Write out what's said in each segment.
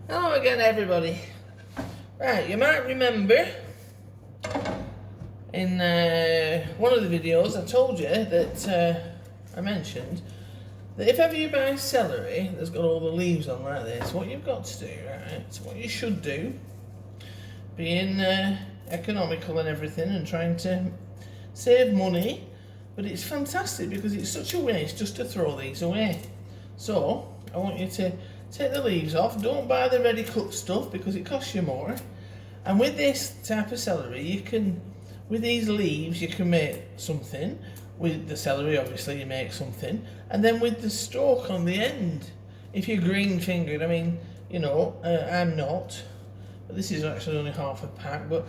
Hello again, everybody. Right, you might remember in one of the videos I told you that I mentioned that if ever you buy celery that's got all the leaves on like this, what you've got to do, right, so what you should do, being economical and everything and trying to save money, but it's fantastic because it's such a waste just to throw these away. So I want you to take the leaves off. Don't buy the ready cut stuff because it costs you more. And with this type of celery, you can, with these leaves, you can make something. With the celery, obviously, you make something. And then with the stalk on the end, if you're green fingered, I mean, you know, I'm not, but this is actually only half a pack, but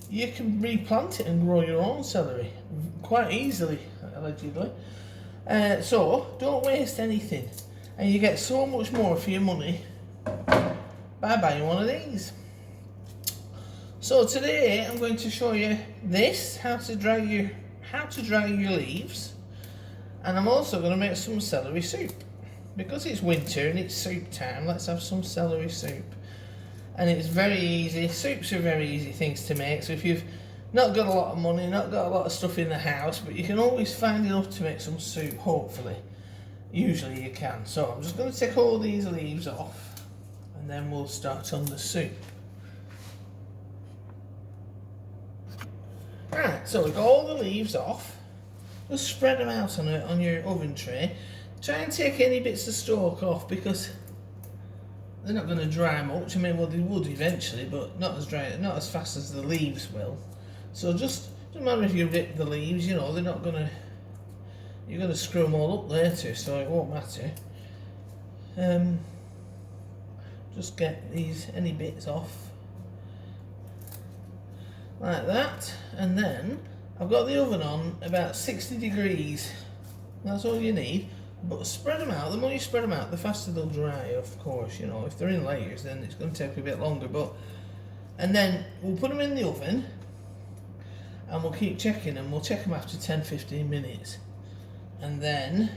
you can replant it and grow your own celery quite easily, allegedly. So don't waste anything, and you get so much more for your money by buying one of these. So today I'm going to show you this, how to dry your leaves, and I'm also going to make some celery soup. Because it's winter and it's soup time, let's have some celery soup. And it's very easy. Soups are very easy things to make, so if you've not got a lot of money, not got a lot of stuff in the house, but you can always find enough to make some soup, hopefully. Usually you can. So I'm just going to take all these leaves off and then we'll start on the soup. Right, so we've got all the leaves off. Just spread them out on your oven tray. Try and take any bits of stalk off because they're not going to dry much. I mean, well, they would eventually, but not as fast as the leaves will. So just, doesn't matter if you rip the leaves, you know, they're not going to, you're going to screw them all up later, so it won't matter. Just get any bits off. Like that, and then I've got the oven on about 60 degrees. That's all you need. But spread them out. The more you spread them out, the faster they'll dry, of course. You know, if they're in layers, then it's going to take a bit longer. And then we'll put them in the oven, and we'll keep checking them. We'll check them after 10-15 minutes, and then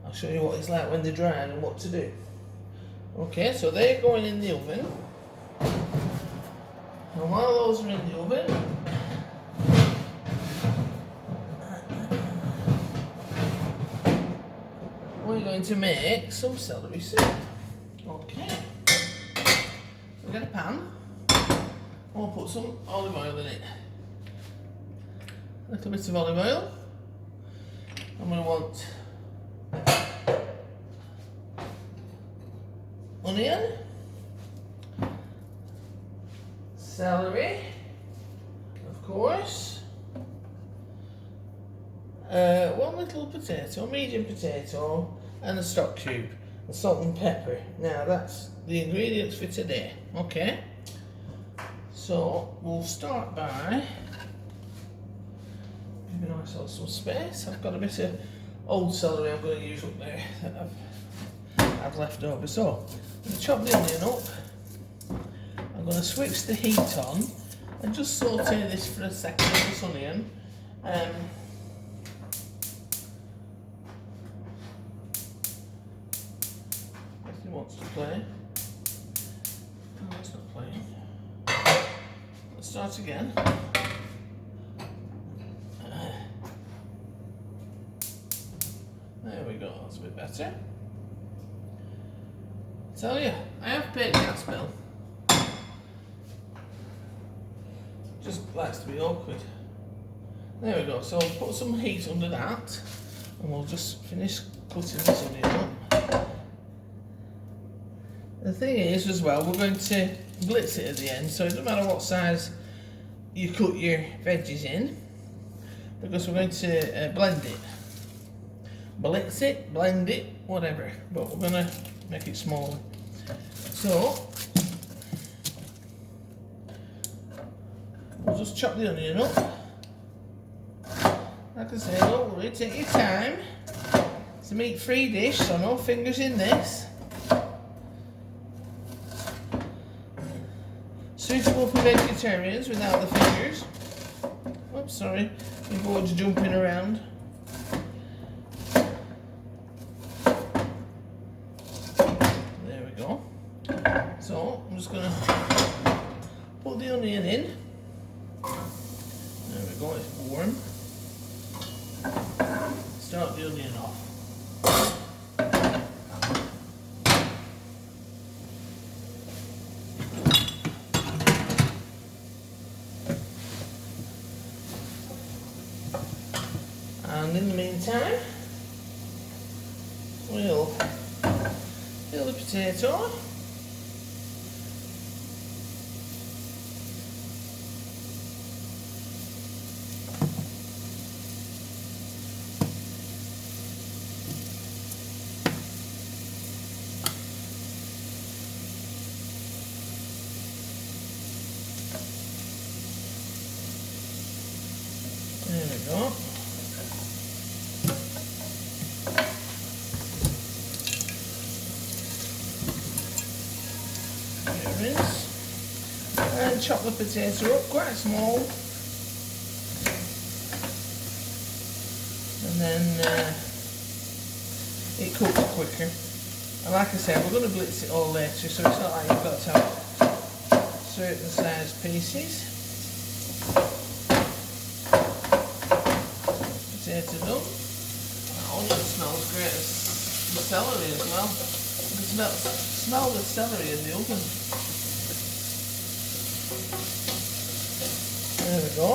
I'll show you what it's like when they're drying and what to do. Okay, so they're going in the oven, and while those are in the oven, we're going to make some celery soup. Okay, so get a pan. We'll put some olive oil in it. A little bit of olive oil. And we want onion, celery, of course, one little potato, medium potato, and a stock cube, and salt and pepper. Now that's the ingredients for today. Okay, so we'll start by giving ourselves some space. I've got a bit of old celery I'm going to use up there that I've left over. So I'm going to chop the onion up. I'm going to switch the heat on and just saute this for a second, this onion. If he wants to play. Oh, it's not playing. Let's start again. There we go, that's a bit better. Tell you, I have paid gas bill. Just likes to be awkward. There we go, so we'll put some heat under that and we'll just finish cutting this onion up. The thing is as well, we're going to blitz it at the end, so it doesn't matter what size you cut your veggies in, because we're going to blend it. Blitz it, blend it, whatever, but we're going to make it smaller. So we'll just chop the onion up. Like I say, don't worry, take your time. It's a meat-free dish, so no fingers in this. Suitable for vegetarians without the fingers. Oops, sorry, your board's jumping around. go. So I'm just going to put the onion in. There we go, it's warm. Start the onion off. And in the meantime, we'll fill the potato. There we go. Rinse and chop the potato up quite small, and then it cooks quicker. And like I said, we're going to blitz it all later, so it's not like you've got to have certain size pieces. Potato done. That onion smells great. The celery as well. You can smell the celery in the oven. There we go.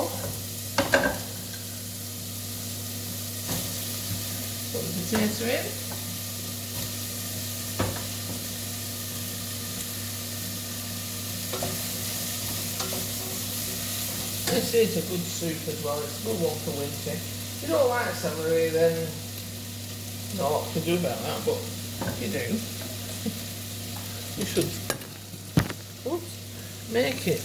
Put the potato in. This is a good soup as well. It's a good one for winter. If you don't like celery, then not a lot to do about that, but if you do, you should make it.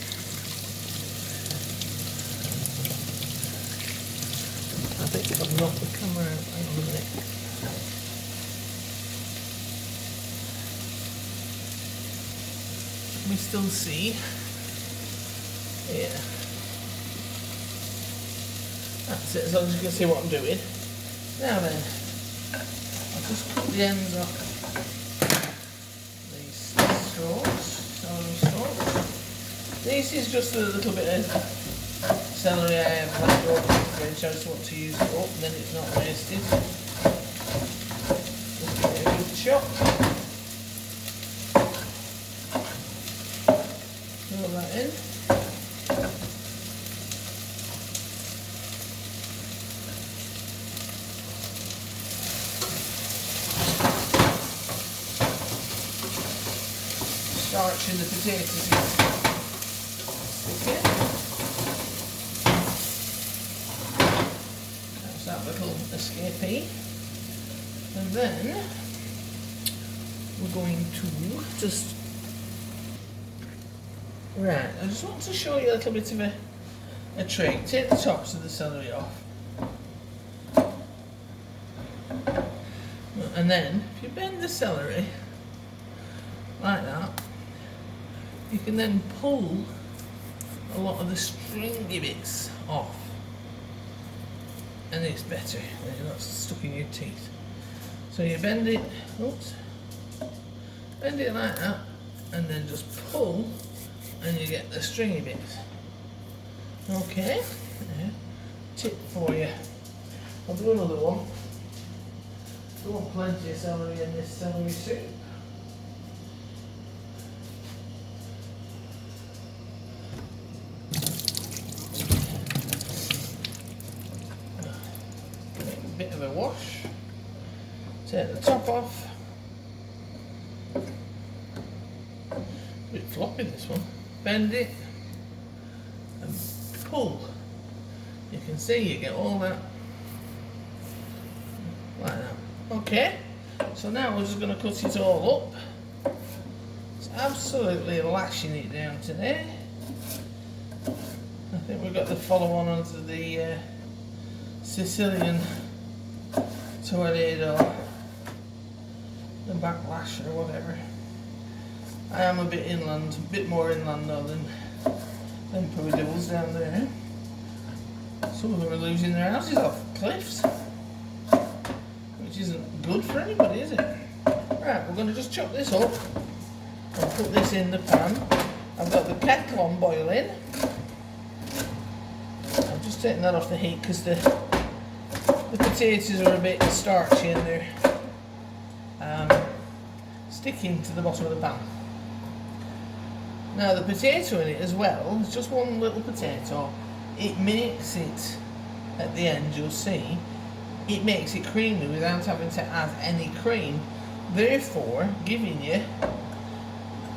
I think I've knocked the camera out. Hang on a minute. We still see. Yeah. That's it, as long as you can see what I'm doing. Now then, I'll just cut the ends off these celery straws. This is just a little bit of celery I have left over in the fridge. I just want to use it up, and then it's not wasted. Just give it a good chop. Throw that in. Starch in the potatoes. Stick it. That's that little escapee. And then we're going to just... Right, I just want to show you a little bit of a trick. Take the tops of the celery off. And then, if you bend the celery like that, you can then pull a lot of the stringy bits off, and it's better when you're not stuck in your teeth. So you bend it, bend it like that, and then just pull, and you get the stringy bits. Okay, tip for you. I'll do another one. I want plenty of celery in this celery soup. Bit of a wash, take the top off. A bit floppy this one. Bend it and pull. You can see you get all that like that. Okay, so now we're just going to cut it all up. It's absolutely lashing it down today. I think we've got the follow on onto the Sicilian tornado, the backlash or whatever. I am a bit inland, a bit more inland though than poor devils down there. Some of them are losing their houses off cliffs, which isn't good for anybody, is it? Right, we're going to just chop this up I'll put this in the pan. I've got the kettle on boiling. I'm just taking that off the heat because the potatoes are a bit starchy and they're sticking to the bottom of the pan. Now the potato in it as well, it's just one little potato. It makes it, at the end you'll see, it makes it creamy without having to add any cream, therefore giving you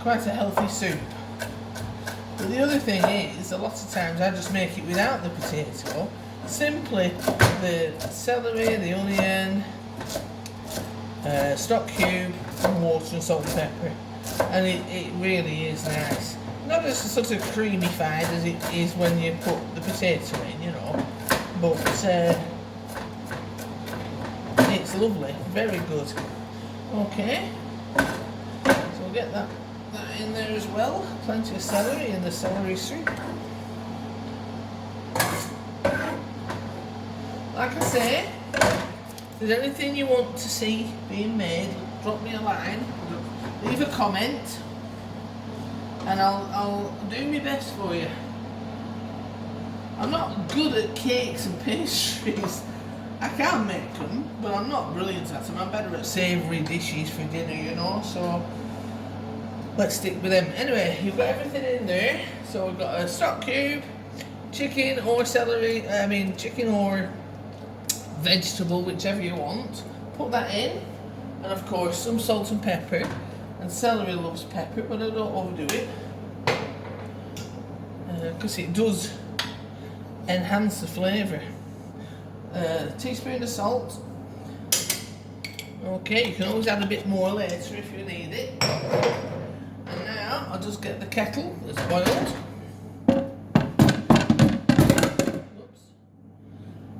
quite a healthy soup. But the other thing is, a lot of times I just make it without the potato, simply the celery, the onion, stock cube, and water and salt and pepper, and it really is nice. Not as sort of creamified as it is when you put the potato in, you know, but it's lovely, very good. Okay, so we'll get that in there as well. Plenty of celery in the celery soup. Like I say, if there's anything you want to see being made, drop me a line, leave a comment, and I'll do my best for you. I'm not good at cakes and pastries. I can make them, but I'm not brilliant at them. I'm better at savoury dishes for dinner, you know, so let's stick with them. Anyway, you've got everything in there. So we've got a stock cube, chicken or chicken or vegetable, whichever you want. Put that in, and of course some salt and pepper. And celery loves pepper, but I don't overdo it because it does enhance the flavour. A teaspoon of salt. Okay, you can always add a bit more later if you need it. And now I'll just get the kettle that's boiled. Oops.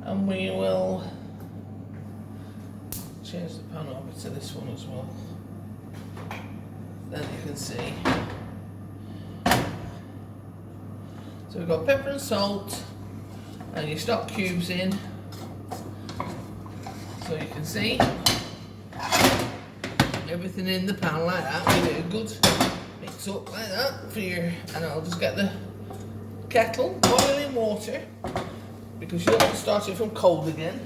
And we will change the pan over to this one as well. Then you can see. So we've got pepper and salt and your stock cubes in. So you can see everything in the pan like that. Give it a good mix up like that for your, and I'll just get the kettle boiling water because you don't want to start it from cold again.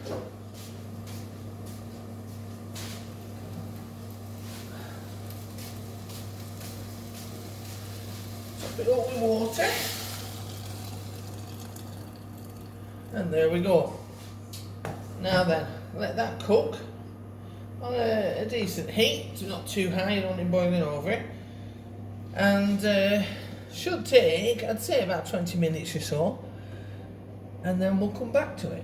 Top it up with water. And there we go. Now then, let that cook on a decent heat, so not too high, you don't want it boiling over. And should take, I'd say, about 20 minutes or so. And then we'll come back to it.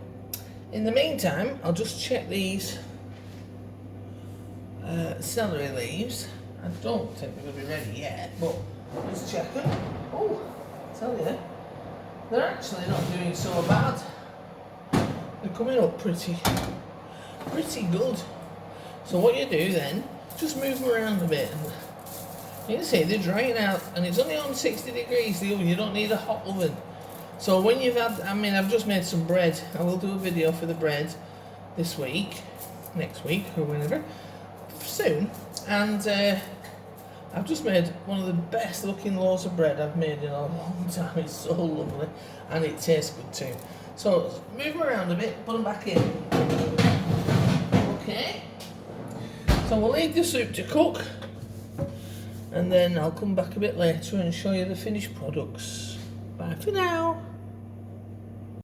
In the meantime, I'll just check these celery leaves. I don't think they're going to be ready yet, but just check them. Oh, I tell you, they're actually not doing so bad. They're coming up pretty good. So what you do then, just move them around a bit. And you can see they're drying out, and it's only on 60 degrees, the oven. You don't need a hot oven. So when you've had, I've just made some bread. I will do a video for the bread this week, next week, or whenever, soon. And I've just made one of the best looking loaves of bread I've made in a long time. It's so lovely, and it tastes good too. So move them around a bit, put them back in. Okay. So we'll leave the soup to cook, and then I'll come back a bit later and show you the finished products. Bye for now.